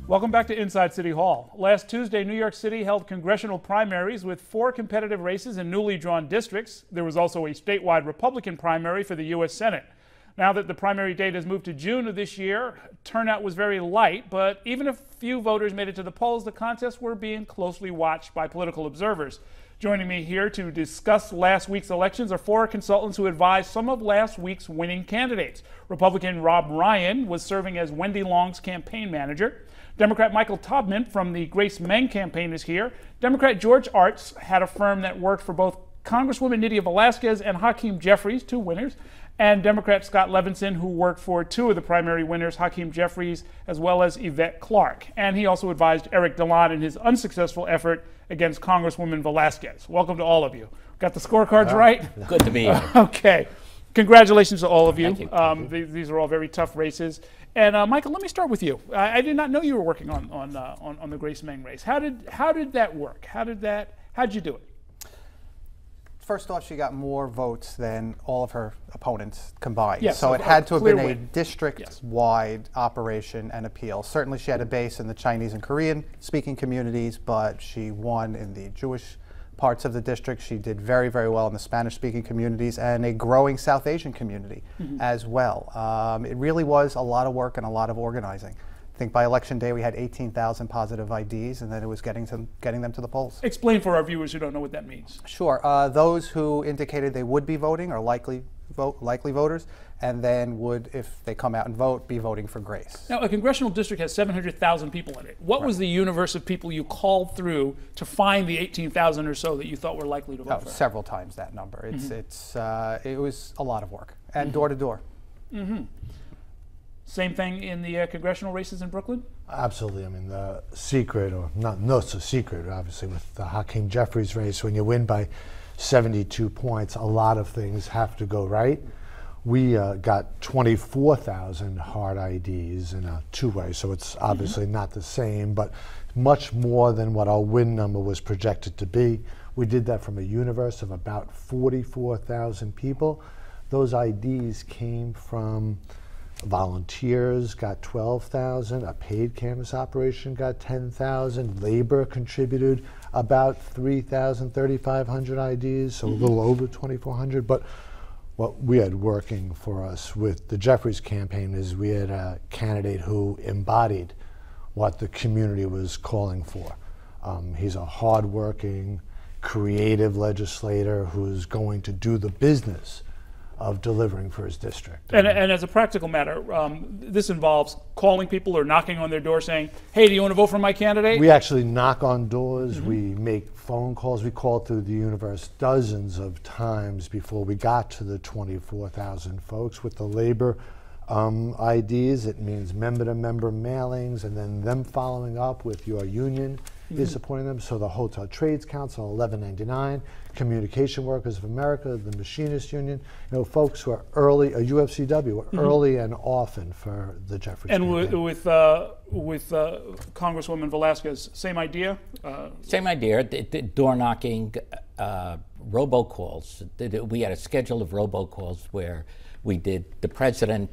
Welcome back to Inside City Hall. Last Tuesday, New York City held congressional primaries with 4 competitive races in newly drawn districts. There was also a statewide Republican primary for the U.S. Senate. Now that the primary date has moved to June of this year, turnout was very light, but even if few voters made it to the polls, the contests were being closely watched by political observers. Joining me here to discuss last week's elections are 4 consultants who advised some of last week's winning candidates. Republican Rob Ryan was serving as Wendy Long's campaign manager. Democrat Michael Tobman from the Grace Meng campaign is here. Democrat George Arzt had a firm that worked for both Congresswoman Nydia Velazquez and Hakeem Jeffries, 2 winners, and Democrat Scott Levenson, who worked for 2 of the primary winners, Hakeem Jeffries as well as Yvette Clark. And he also advised Eric Dilan in his unsuccessful effort against Congresswoman Velazquez. Welcome to all of you. Got the scorecards right? Good to be here. Okay. Congratulations to all of you. Thank you. These are all very tough races. And Michael, let me start with you. I did not know you were working on the Grace Meng race. How did that work? How'd you do it? First off, she got more votes than all of her opponents combined. Yes, so it had to have been a win. district-wide operation and appeal. Certainly she had a base in the Chinese and Korean speaking communities, but she won in the Jewish parts of the district. She did very, very well in the Spanish-speaking communities and a growing South Asian community as well. It really was a lot of work and a lot of organizing. I think by election day we had 18,000 positive IDs, and then it was getting them to the polls. Explain for our viewers who don't know what that means. Sure. Those who indicated they would be voting are likely voters, and then would, if they come out and vote, be voting for Grace. Now, a congressional district has 700,000 people in it. What was the universe of people you called through to find the 18,000 or so that you thought were likely to vote for? Several times that number. It was a lot of work, and door to door. Same thing in the congressional races in Brooklyn? Absolutely. I mean, the secret, or not so secret, obviously, with the Hakeem Jeffries race, when you win by 72 points, a lot of things have to go right. We got 24,000 hard IDs in a 2-way, so it's obviously not the same, but much more than what our win number was projected to be. We did that from a universe of about 44,000 people. Those IDs came from volunteers, got 12,000, a paid canvas operation got 10,000, labor contributed about 3,000, 3,500 IDs, so a little over 2,400. But what we had working for us with the Jeffries campaign is we had a candidate who embodied what the community was calling for. He's a hardworking, creative legislator who's going to do the business of delivering for his district. And as a practical matter, this involves calling people or knocking on their door saying, hey, do you want to vote for my candidate? We actually knock on doors, we make phone calls, we called through the universe dozens of times before we got to the 24,000 folks. With the labor IDs, it means member-to-member mailings, and then them following up with your union is supporting them. So the Hotel Trades Council, 1199, Communication Workers of America, the Machinist Union, folks who are early, UFCW, were early and often for the Jeffries campaign. And with Congresswoman Velazquez, same idea? Same idea. Door knocking, robocalls. We had a schedule of robocalls where we did the president.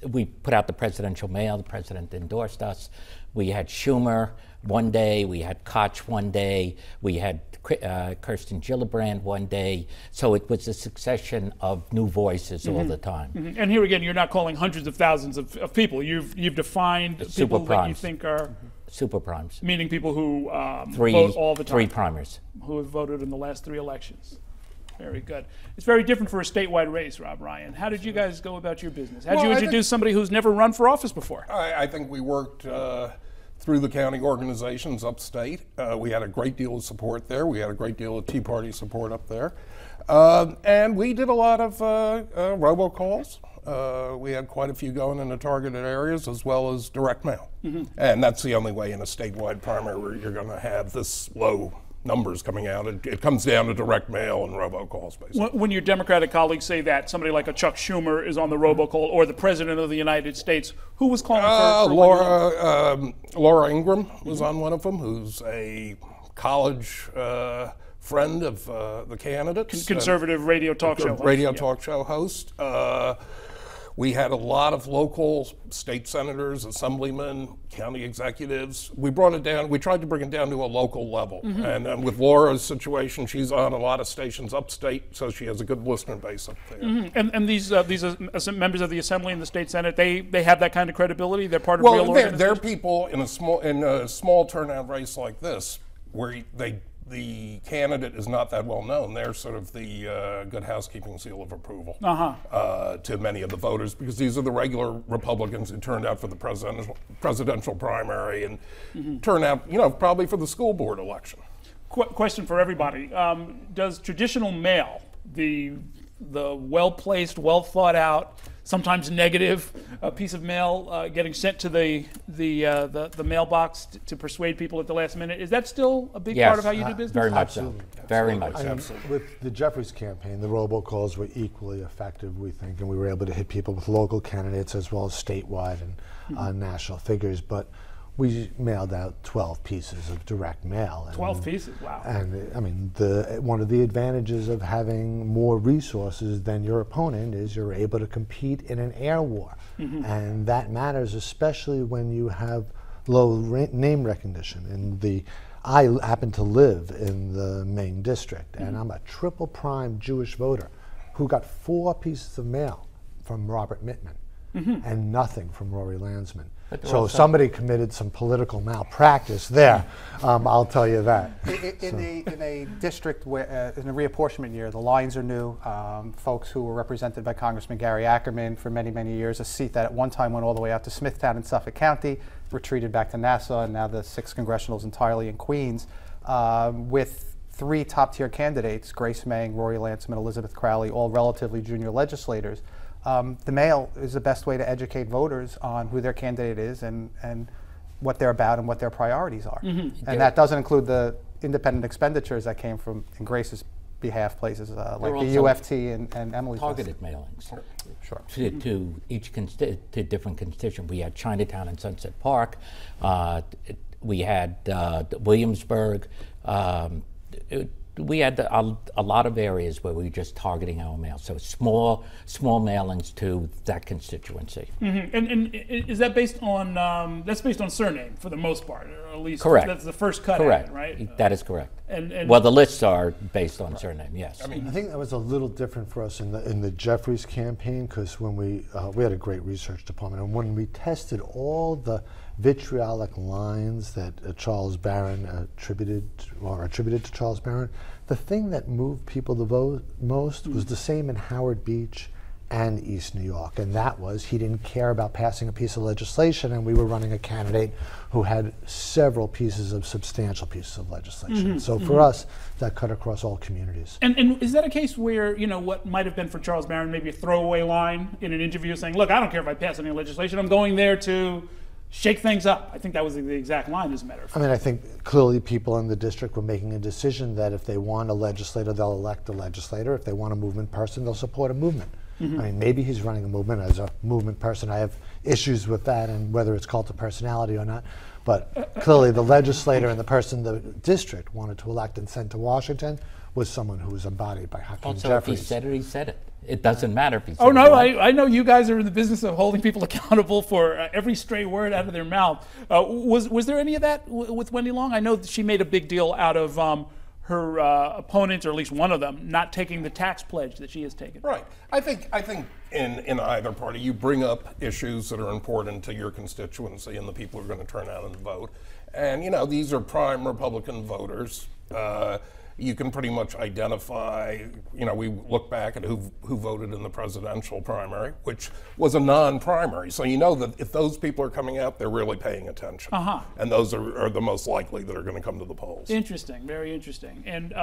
We put out the presidential mail. The president endorsed us. We had Schumer one day. We had Koch one day. We had Kirsten Gillibrand one day. So it was a succession of new voices all the time. And here again, you're not calling hundreds of thousands of people. You've defined people that you think are super primes, meaning people who vote all the time. 3 primers who have voted in the last 3 elections. Very good. It's very different for a statewide race, Rob Ryan. How did you guys go about your business? How did you introduce somebody who's never run for office before? I think we worked through the county organizations upstate. We had a great deal of support there. We had a great deal of Tea Party support up there. And we did a lot of robocalls. We had quite a few going in the targeted areas, as well as direct mail. And that's the only way in a statewide primary where you're going to have this low numbers coming out. It comes down to direct mail and robocalls, basically. When your Democratic colleagues say that, somebody like a Chuck Schumer is on the robocall, or the President of the United States, who was calling for Laura Ingraham was on one of them, who's a college friend of the candidates. Conservative radio talk show host. Talk show host. We had a lot of local state senators, assemblymen, county executives. We brought it down, we tried to bring it down to a local level. And with Laura's situation, she's on a lot of stations upstate, so she has a good listener base up there. And these members of the Assembly and the State Senate, they have that kind of credibility? They're part of real organizations? They're people in a small turnout race like this, where the candidate is not that well known. They're sort of the good housekeeping seal of approval to many of the voters, because these are the regular Republicans who turned out for the presidential primary and turn out, probably for the school board election. Question for everybody: does traditional mail, the well-placed, well-thought-out, sometimes negative piece of mail getting sent to the mailbox to persuade people at the last minute, is that still a big part of how you do business? Very much so. Very much so. With the Jeffries campaign, the robocalls were equally effective, we think, and we were able to hit people with local candidates as well as statewide and national figures. But we mailed out 12 pieces of direct mail. 12 pieces, wow. And I mean, one of the advantages of having more resources than your opponent is you're able to compete in an air war. And that matters, especially when you have low name recognition. And I happen to live in the Main District, and I'm a triple prime Jewish voter who got 4 pieces of mail from Robert Mittman and nothing from Rory Lansman. So somebody committed some political malpractice there, I'll tell you that. In a district where, in a reapportionment year, the lines are new. Folks who were represented by Congressman Gary Ackerman for many, many years, a seat that at one time went all the way out to Smithtown in Suffolk County, retreated back to Nassau, and now the 6th Congressional is entirely in Queens, with 3 top-tier candidates, Grace Meng, Rory Lansman, Elizabeth Crowley, all relatively junior legislators. The mail is the best way to educate voters on who their candidate is and what they're about and what their priorities are. And that doesn't include the independent expenditures that came from, in Grace's behalf, places like the UFT and Emily's. Targeted mailings. Sure. To each to different constituents. We had Chinatown and Sunset Park. We had Williamsburg. We had a lot of areas where we were just targeting our mail. So small mailings to that constituency. And is that based on, that's based on surname for the most part, or at least correct. That's the first cut correct. at it, right? That is correct. And well, the lists are based on surname, yes. I think that was a little different for us in the Jeffries campaign, because when we had a great research department, and when we tested all the vitriolic lines that Charles Barron attributed to Charles Barron, the thing that moved people to vote most was the same in Howard Beach and East New York, and that was he didn't care about passing a piece of legislation, and we were running a candidate who had several substantial pieces of legislation. So for us, that cut across all communities. And is that a case where, what might have been for Charles Barron maybe a throwaway line in an interview saying, look, I don't care if I pass any legislation, I'm going there to shake things up? I think that was the exact line, as a matter of fact. I think clearly people in the district were making a decision that if they want a legislator, they'll elect a legislator. If they want a movement person, they'll support a movement. Maybe he's running a movement as a movement person. I have issues with that and whether it's cult of personality or not. But clearly the legislator and the person the district wanted to elect and send to Washington was someone who was embodied by Hakeem Also, Jeffries. if he said it, he said it. It doesn't matter if he said it. Oh, no, it. I know you guys are in the business of holding people accountable for every stray word out of their mouth. Was there any of that with Wendy Long? I know that she made a big deal out of her opponent, or at least one of them, not taking the tax pledge that she has taken. Right. I think in either party, you bring up issues that are important to your constituency and the people who are going to turn out and vote. And, these are prime Republican voters. You can pretty much identify, we look back at who voted in the presidential primary, which was a non-primary. So you know that if those people are coming out, they're really paying attention. And those are the most likely that are going to come to the polls. Interesting, very interesting. And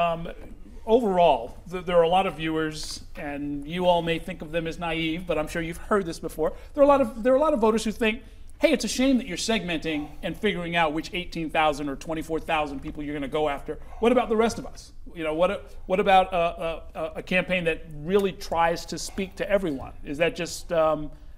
overall, there are a lot of viewers, and you all may think of them as naive, but I'm sure you've heard this before. There are a lot of voters who think, hey, it's a shame that you're segmenting and figuring out which 18,000 or 24,000 people you're going to go after. What about the rest of us? What about a campaign that really tries to speak to everyone? Is that just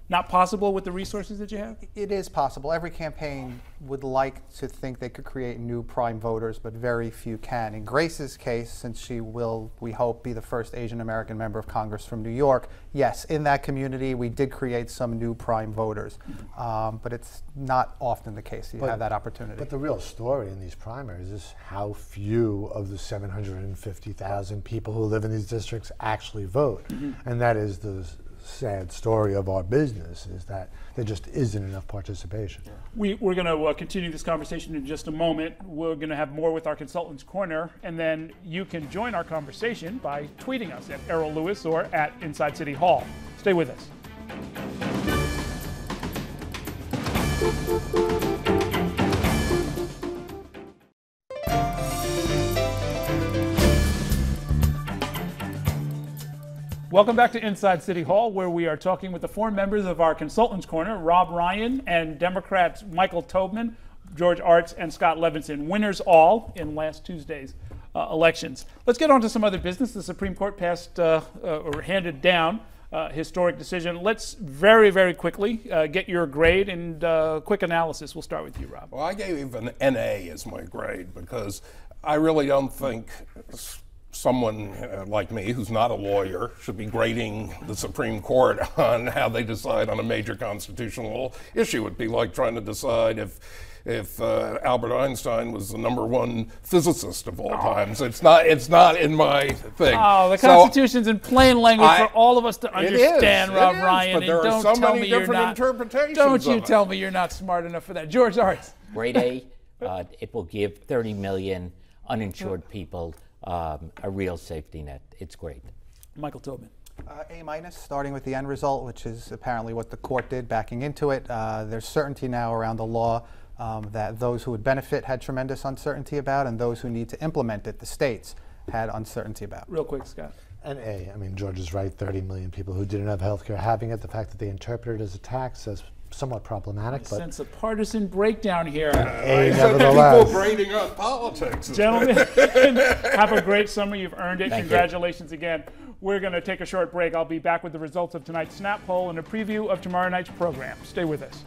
not possible with the resources that you have? It is possible. Every campaign would like to think they could create new prime voters, but very few can. In Grace's case, since she will, we hope, be the first Asian American member of Congress from New York, yes, in that community we did create some new prime voters. But it's not often the case you have that opportunity. But the real story in these primaries is how few of the 750,000 people who live in these districts actually vote. And that is the sad story of our business, is that there just isn't enough participation. We're going to continue this conversation in just a moment. We're going to have more with our Consultants Corner, and then you can join our conversation by tweeting us at Errol Lewis or at Inside City Hall. Stay with us. Welcome back to Inside City Hall, where we are talking with the four members of our Consultants Corner, Rob Ryan and Democrats Michael Tobman, George Arzt, and Scott Levenson, winners all in last Tuesday's elections. Let's get on to some other business. The Supreme Court passed or handed down a historic decision. Let's very, very quickly get your grade and quick analysis. We'll start with you, Rob. Well, I gave an NA as my grade because I really don't think someone like me, who's not a lawyer, should be grading the Supreme Court on how they decide on a major constitutional issue. It'd be like trying to decide if Albert Einstein was the #1 physicist of all times. It's not in my thing. Oh, the Constitution's in plain language for all of us to understand, Rob Ryan. But there are so many different interpretations. Don't you tell me you're not smart enough for that. George Arzt. Grade A, it will give 30 million uninsured people a real safety net. It's great. Michael Tobman. A-, starting with the end result, which is apparently what the court did, backing into it. There's certainty now around the law that those who would benefit had tremendous uncertainty about, and those who need to implement it, the states, had uncertainty about. Real quick, Scott. And A, I mean, George is right, 30 million people who didn't have health care having it. The fact that they interpret it as a tax is somewhat problematic. But sense of partisan breakdown here. People grading on politics. Gentlemen, have a great summer. You've earned it. Congratulations again. We're going to take a short break. I'll be back with the results of tonight's Snap poll and a preview of tomorrow night's program. Stay with us.